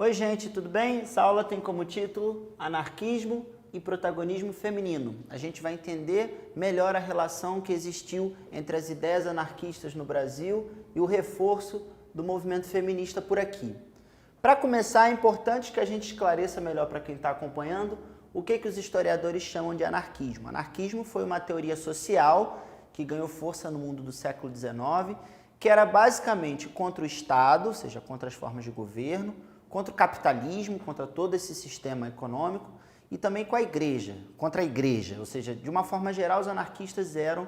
Oi gente, tudo bem? Essa aula tem como título Anarquismo e Protagonismo Feminino. A gente vai entender melhor a relação que existiu entre as ideias anarquistas no Brasil e o reforço do movimento feminista por aqui. Para começar, é importante que a gente esclareça melhor para quem está acompanhando o que os historiadores chamam de anarquismo. Anarquismo foi uma teoria social que ganhou força no mundo do século XIX, que era basicamente contra o Estado, ou seja, contra as formas de governo, contra o capitalismo, contra todo esse sistema econômico e também com a igreja, contra a igreja, ou seja, de uma forma geral os anarquistas eram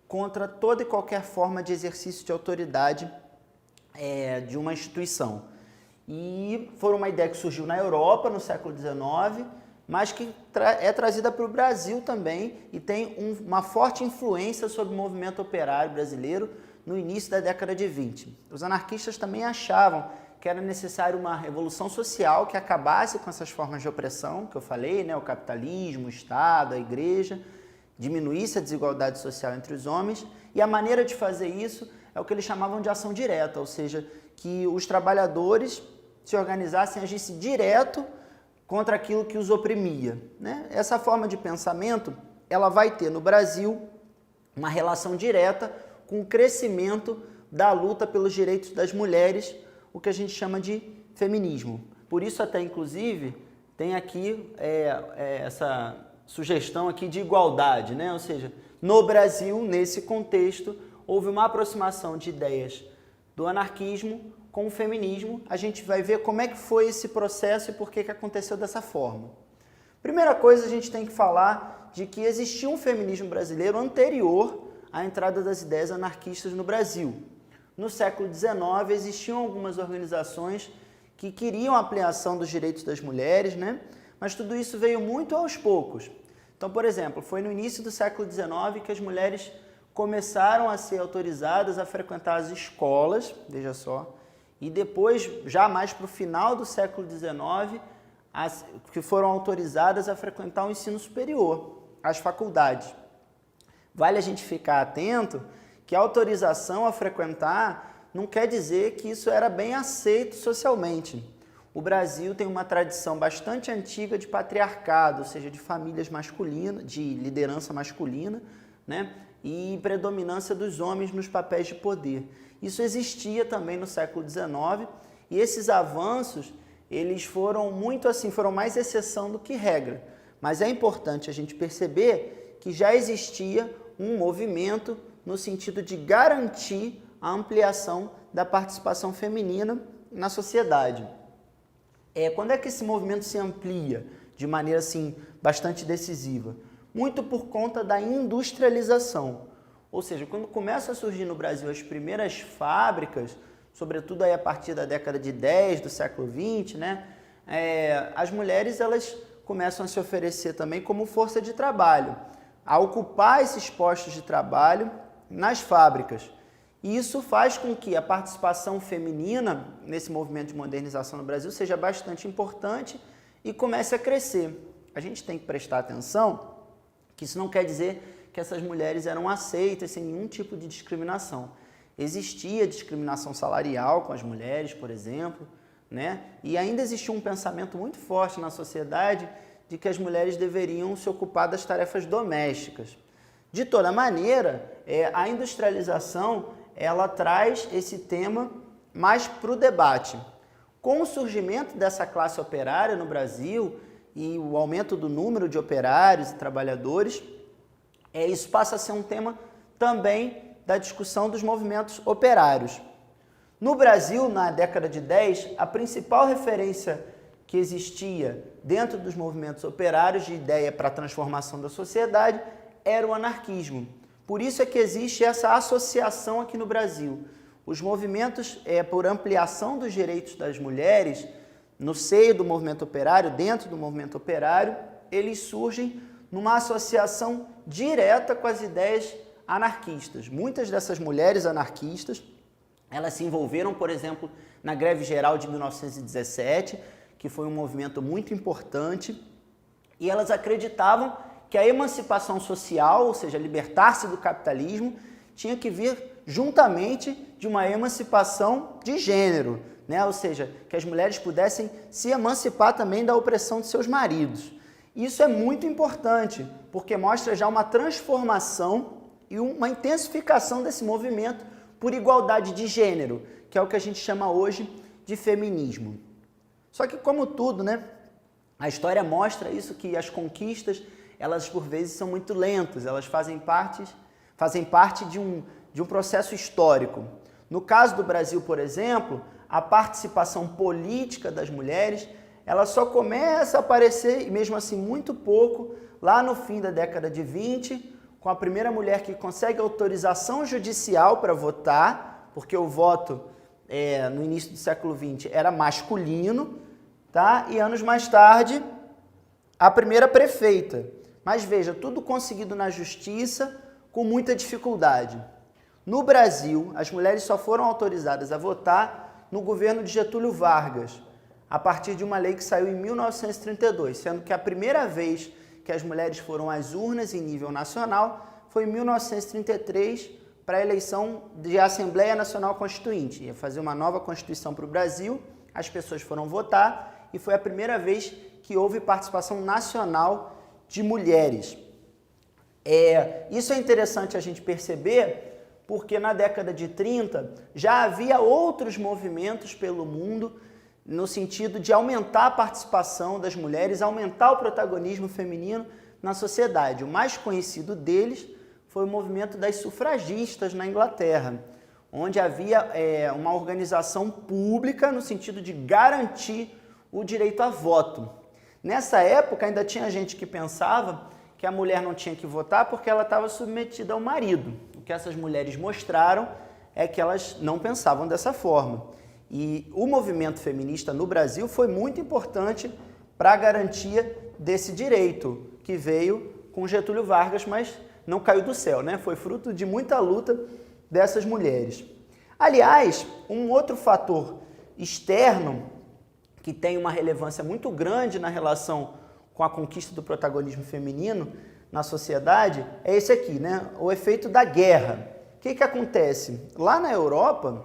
contra toda e qualquer forma de exercício de autoridade de uma instituição. E foi uma ideia que surgiu na Europa no século XIX, mas que é trazida para o Brasil também e tem uma forte influência sobre o movimento operário brasileiro no início da década de 20. Os anarquistas também achavam que era necessário uma revolução social que acabasse com essas formas de opressão que eu falei, né? O capitalismo, o Estado, a igreja, diminuísse a desigualdade social entre os homens, e a maneira de fazer isso é o que eles chamavam de ação direta, ou seja, que os trabalhadores se organizassem e agissem direto contra aquilo que os oprimia, né? Essa forma de pensamento ela vai ter no Brasil uma relação direta com o crescimento da luta pelos direitos das mulheres, o que a gente chama de feminismo. Por isso até, inclusive, tem aqui essa sugestão aqui de igualdade, né? Ou seja, no Brasil, nesse contexto, houve uma aproximação de ideias do anarquismo com o feminismo. A gente vai ver como é que foi esse processo e por que aconteceu dessa forma. Primeira coisa, a gente tem que falar de que existia um feminismo brasileiro anterior à entrada das ideias anarquistas no Brasil. No século XIX, existiam algumas organizações que queriam a ampliação dos direitos das mulheres, né? Mas tudo isso veio muito aos poucos. Então, por exemplo, foi no início do século XIX que as mulheres começaram a ser autorizadas a frequentar as escolas, veja só, e depois, já mais para o final do século XIX, que foram autorizadas a frequentar o ensino superior, as faculdades. Vale a gente ficar atento que a autorização a frequentar não quer dizer que isso era bem aceito socialmente. O Brasil tem uma tradição bastante antiga de patriarcado, ou seja, de famílias masculinas, de liderança masculina, né? E predominância dos homens nos papéis de poder. Isso existia também no século XIX e esses avanços, eles foram muito assim, foram mais exceção do que regra. Mas é importante a gente perceber que já existia um movimento no sentido de garantir a ampliação da participação feminina na sociedade. Quando é que esse movimento se amplia de maneira assim, bastante decisiva? Muito por conta da industrialização. Ou seja, quando começam a surgir no Brasil as primeiras fábricas, sobretudo aí a partir da década de 10 do século 20, né? As mulheres elas começam a se oferecer também como força de trabalho, a ocupar esses postos de trabalho nas fábricas. E isso faz com que a participação feminina nesse movimento de modernização no Brasil seja bastante importante e comece a crescer. A gente tem que prestar atenção que isso não quer dizer que essas mulheres eram aceitas sem nenhum tipo de discriminação. Existia discriminação salarial com as mulheres, por exemplo, né? E ainda existia um pensamento muito forte na sociedade de que as mulheres deveriam se ocupar das tarefas domésticas. De toda maneira, a industrialização ela traz esse tema mais para o debate. Com o surgimento dessa classe operária no Brasil e o aumento do número de operários e trabalhadores, isso passa a ser um tema também da discussão dos movimentos operários. No Brasil, na década de 10, a principal referência que existia dentro dos movimentos operários de ideia para a transformação da sociedade era o anarquismo. Por isso é que existe essa associação aqui no Brasil. Os movimentos por ampliação dos direitos das mulheres, no seio do movimento operário, dentro do movimento operário, eles surgem numa associação direta com as ideias anarquistas. Muitas dessas mulheres anarquistas, elas se envolveram, por exemplo, na Greve Geral de 1917, que foi um movimento muito importante, e elas acreditavam que a emancipação social, ou seja, libertar-se do capitalismo, tinha que vir juntamente de uma emancipação de gênero, né? Ou seja, que as mulheres pudessem se emancipar também da opressão de seus maridos. Isso é muito importante, porque mostra já uma transformação e uma intensificação desse movimento por igualdade de gênero, que é o que a gente chama hoje de feminismo. Só que, como tudo, né, a história mostra isso, que as conquistas, elas por vezes são muito lentas, elas fazem parte de um processo histórico. No caso do Brasil, por exemplo, a participação política das mulheres, ela só começa a aparecer, e mesmo assim muito pouco, lá no fim da década de 20, com a primeira mulher que consegue autorização judicial para votar, porque o voto no início do século XX era masculino, tá? E anos mais tarde, a primeira prefeita. Mas veja, tudo conseguido na justiça com muita dificuldade. No Brasil, as mulheres só foram autorizadas a votar no governo de Getúlio Vargas, a partir de uma lei que saiu em 1932, sendo que a primeira vez que as mulheres foram às urnas em nível nacional foi em 1933, para a eleição de Assembleia Nacional Constituinte. Ia fazer uma nova Constituição para o Brasil, as pessoas foram votar e foi a primeira vez que houve participação nacional de mulheres. Isso é interessante a gente perceber, porque na década de 30 já havia outros movimentos pelo mundo no sentido de aumentar a participação das mulheres, aumentar o protagonismo feminino na sociedade. O mais conhecido deles foi o movimento das sufragistas na Inglaterra, onde havia uma organização pública no sentido de garantir o direito a voto. Nessa época ainda tinha gente que pensava que a mulher não tinha que votar porque ela estava submetida ao marido. O que essas mulheres mostraram é que elas não pensavam dessa forma. E o movimento feminista no Brasil foi muito importante para a garantia desse direito, que veio com Getúlio Vargas, mas não caiu do céu, né? Foi fruto de muita luta dessas mulheres. Aliás, um outro fator externo que tem uma relevância muito grande na relação com a conquista do protagonismo feminino na sociedade é esse aqui, né? O efeito da guerra. O que acontece? Lá na Europa,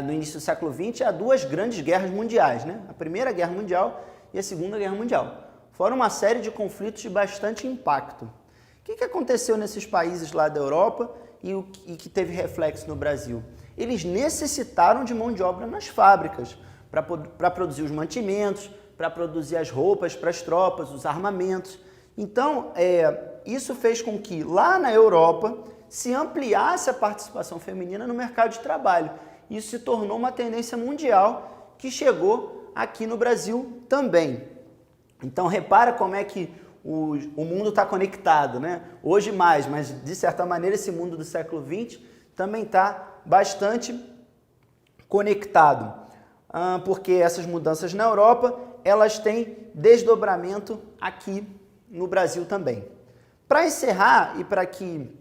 no início do século XX, há duas grandes guerras mundiais, né? A Primeira Guerra Mundial e a Segunda Guerra Mundial. Foram uma série de conflitos de bastante impacto. O que aconteceu nesses países lá da Europa e que teve reflexo no Brasil? Eles necessitaram de mão de obra nas fábricas para produzir os mantimentos, para produzir as roupas para as tropas, os armamentos. Então, isso fez com que lá na Europa se ampliasse a participação feminina no mercado de trabalho. Isso se tornou uma tendência mundial que chegou aqui no Brasil também. Então, repara como é que o mundo está conectado, né? Hoje mais, mas de certa maneira esse mundo do século XX também está bastante conectado, porque essas mudanças na Europa, elas têm desdobramento aqui no Brasil também. Para encerrar e para que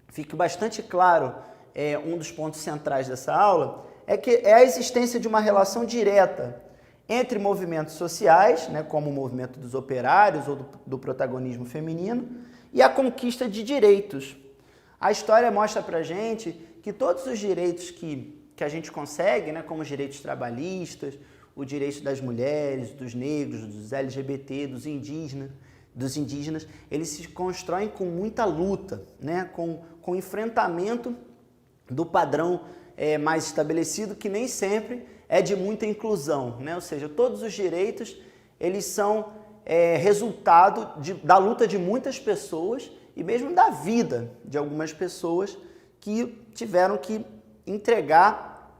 fique bastante claro um dos pontos centrais dessa aula, é a existência de uma relação direta entre movimentos sociais, né, como o movimento dos operários ou do protagonismo feminino, e a conquista de direitos. A história mostra para a gente que todos os direitos que a gente consegue, né, como os direitos trabalhistas, o direito das mulheres, dos negros, dos LGBT, dos indígenas, eles se constroem com muita luta, né, com enfrentamento do padrão mais estabelecido, que nem sempre é de muita inclusão, né? Ou seja, todos os direitos eles são resultado da luta de muitas pessoas e mesmo da vida de algumas pessoas que tiveram que entregar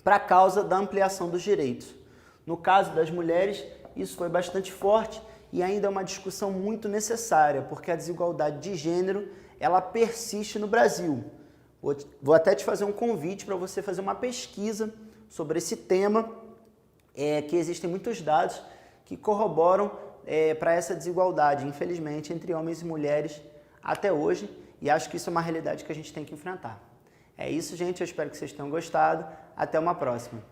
para a causa da ampliação dos direitos. No caso das mulheres, isso foi bastante forte e ainda é uma discussão muito necessária, porque a desigualdade de gênero ela persiste no Brasil. Vou até te fazer um convite para você fazer uma pesquisa sobre esse tema, que existem muitos dados que corroboram para essa desigualdade, infelizmente, entre homens e mulheres até hoje, e acho que isso é uma realidade que a gente tem que enfrentar. É isso, gente, eu espero que vocês tenham gostado. Até uma próxima.